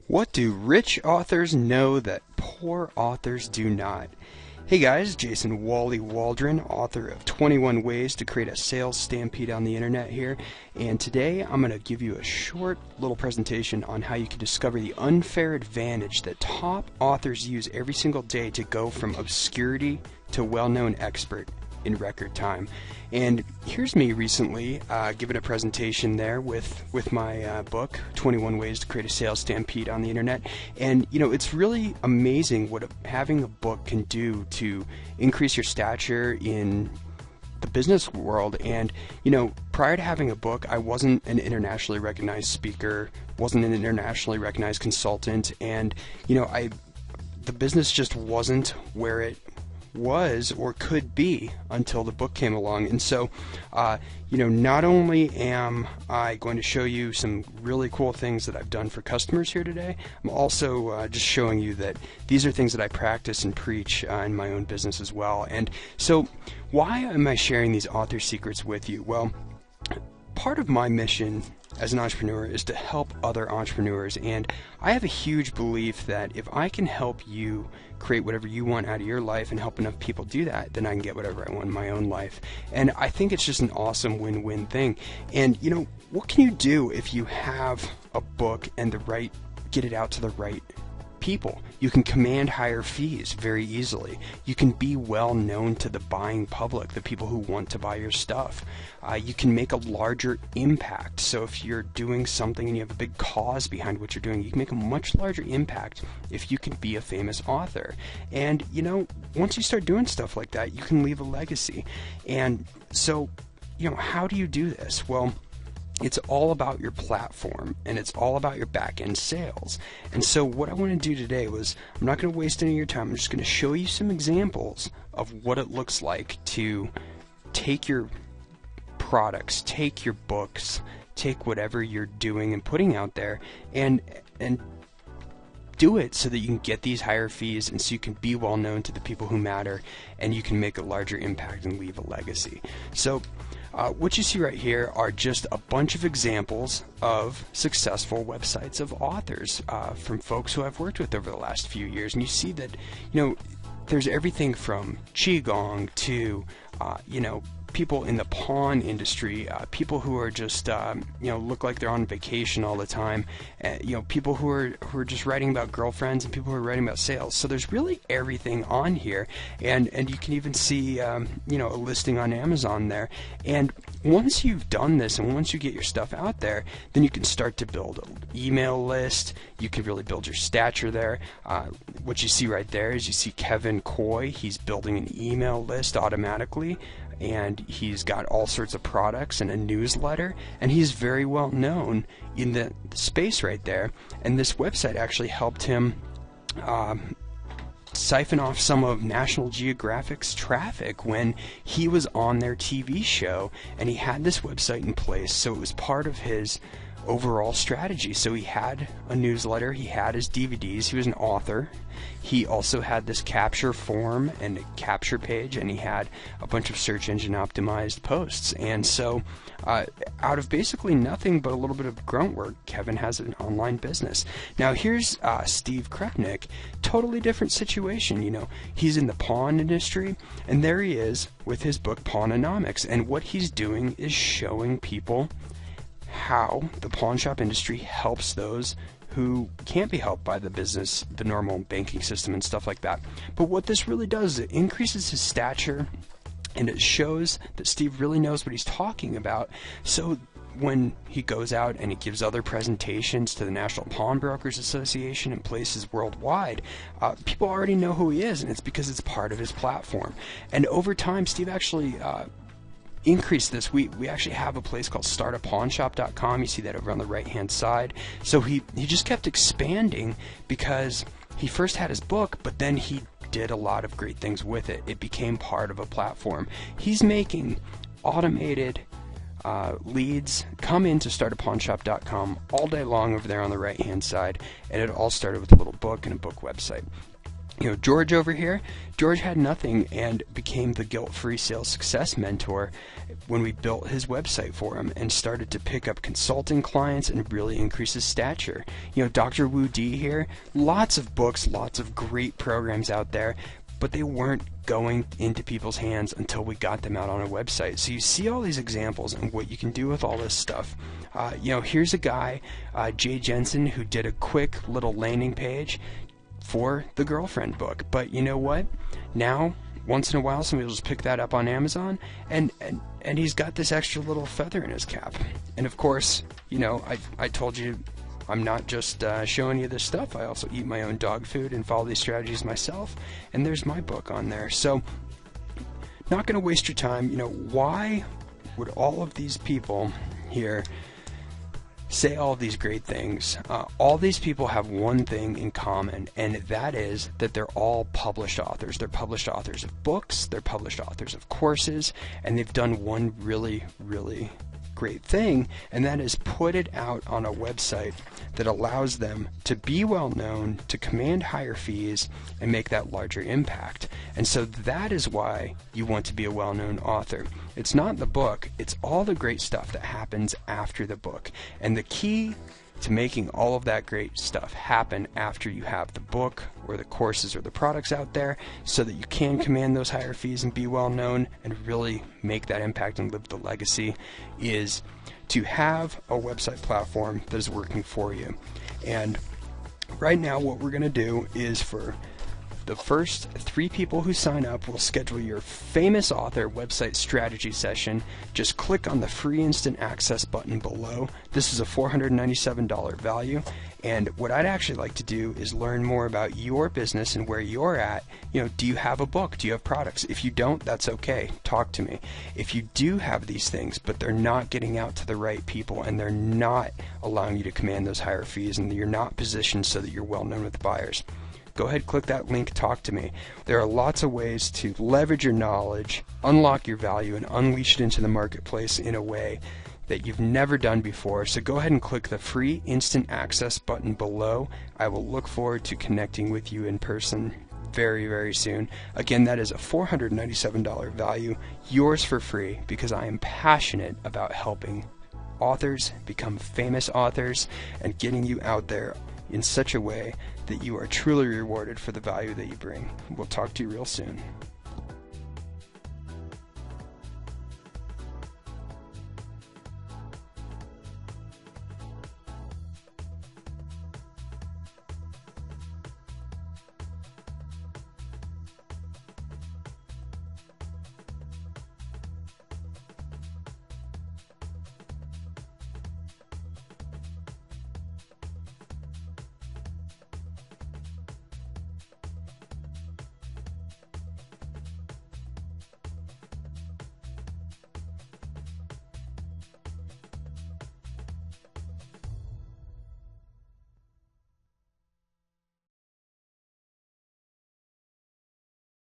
What do rich authors know that poor authors do not? Hey guys, Jason Wally Waldron, author of 21 Ways to Create a Sales Stampede on the Internet here, and today I'm going to give you a short little presentation on how you can discover the unfair advantage that top authors use every single day to go from obscurity to well-known expert in record time. And here's me recently giving a presentation there with my book, 21 Ways to Create a Sales Stampede on the Internet. And you know, it's really amazing what having a book can do to increase your stature in the business world. And you know, prior to having a book, I wasn't an internationally recognized speaker, wasn't an internationally recognized consultant, and you know, the business just wasn't where it was or could be until the book came along. And so you know, not only am I going to show you some really cool things that I've done for customers here today, I'm also just showing you that these are things that I practice and preach in my own business as well. And so why am I sharing these author secrets with you? Well, part of my mission as an entrepreneur is to help other entrepreneurs, and I have a huge belief that if I can help you create whatever you want out of your life and help enough people do that, then I can get whatever I want in my own life. And I think it's just an awesome win-win thing. And you know, what can you do if you have a book and get it out to the right people? You can command higher fees very easily. You can be well known to the buying public, the people who want to buy your stuff. You can make a larger impact. So if you're doing something and you have a big cause behind what you're doing, you can make a much larger impact if you can be a famous author. And you know, once you start doing stuff like that, you can leave a legacy. And so, you know, how do you do this? Well, it's all about your platform, and it's all about your back-end sales. And so what I want to do today was, I'm not going to waste any of your time. I'm just going to show you some examples of what it looks like to take your products, take your books, take whatever you're doing and putting out there, and do it so that you can get these higher fees, and so you can be well known to the people who matter, and you can make a larger impact and leave a legacy. So what you see right here are just a bunch of examples of successful websites of authors from folks who I've worked with over the last few years. And you see that, you know, there's everything from Qigong to, you know, people in the pawn industry, people who are just, you know, look like they're on vacation all the time, you know, people who are just writing about girlfriends, and people who are writing about sales. So there's really everything on here, and you can even see, you know, a listing on Amazon there. And once you've done this, and once you get your stuff out there, then you can start to build an email list. You can really build your stature there. What you see right there is you see Kevin Coy. He's building an email list automatically, and he's got all sorts of products and a newsletter, and he's very well known in the space right there. And this website actually helped him siphon off some of National Geographic's traffic when he was on their TV show, and he had this website in place, so it was part of his overall strategy. So he had a newsletter, he had his DVDs, he was an author, he also had this capture form and a capture page, and he had a bunch of search engine optimized posts. And so out of basically nothing but a little bit of grunt work, Kevin has an online business. Now here's Steve Krepnick, totally different situation. You know, he's in the pawn industry, and there he is with his book Pawnonomics, and what he's doing is showing people how the pawn shop industry helps those who can't be helped by the normal banking system and stuff like that. But what this really does is it increases his stature, and it shows that Steve really knows what he's talking about. So when he goes out and he gives other presentations to the National Pawnbrokers Association and places worldwide, people already know who he is, and it's because it's part of his platform. And over time, Steve actually increase this. We actually have a place called startapawnshop.com. You see that over on the right hand side. So he just kept expanding because he first had his book, but then he did a lot of great things with it. It became part of a platform. He's making automated leads come into startapawnshop.com all day long over there on the right hand side, and it all started with a little book and a book website. George over here, George had nothing and became the guilt-free sales success mentor when we built his website for him and started to pick up consulting clients and really increase his stature. Dr. Wu D here, lots of books, lots of great programs out there, but they weren't going into people's hands until we got them out on a website. So you see all these examples and what you can do with all this stuff. Here's a guy, Jay Jensen, who did a quick little landing page for the girlfriend book. But you know what? Now, once in a while, somebody will just pick that up on Amazon, and he's got this extra little feather in his cap. And of course, I told you I'm not just showing you this stuff. I also eat my own dog food and follow these strategies myself. And there's my book on there. So, not going to waste your time. Why would all of these people here say all of these great things? All these people have one thing in common, and that is that they're all published authors. They're published authors of books, they're published authors of courses, and they've done one really, really great thing, and that is put it out on a website that allows them to be well known, to command higher fees, and make that larger impact. And so that is why you want to be a well-known author. It's not the book, it's all the great stuff that happens after the book. And the key to making all of that great stuff happen after you have the book or the courses or the products out there, so that you can command those higher fees and be well known and really make that impact and live the legacy, is to have a website platform that is working for you. And right now what we're going to do is, for the first 3 people who sign up, we'll schedule your famous author website strategy session. Just click on the free instant access button below. This is a $497 value. And what I'd actually like to do is learn more about your business and where you're at. Do you have a book? Do you have products? If you don't, that's okay. Talk to me. If you do have these things, but they're not getting out to the right people and they're not allowing you to command those higher fees, and you're not positioned so that you're well known with the buyers, go ahead, click that link, talk to me. There are lots of ways to leverage your knowledge, unlock your value, and unleash it into the marketplace in a way that you've never done before. So go ahead and click the free instant access button below. I will look forward to connecting with you in person very, very soon. Again, that is a $497 value, yours for free, because I am passionate about helping authors become famous authors and getting you out there in such a way that you are truly rewarded for the value that you bring. We'll talk to you real soon.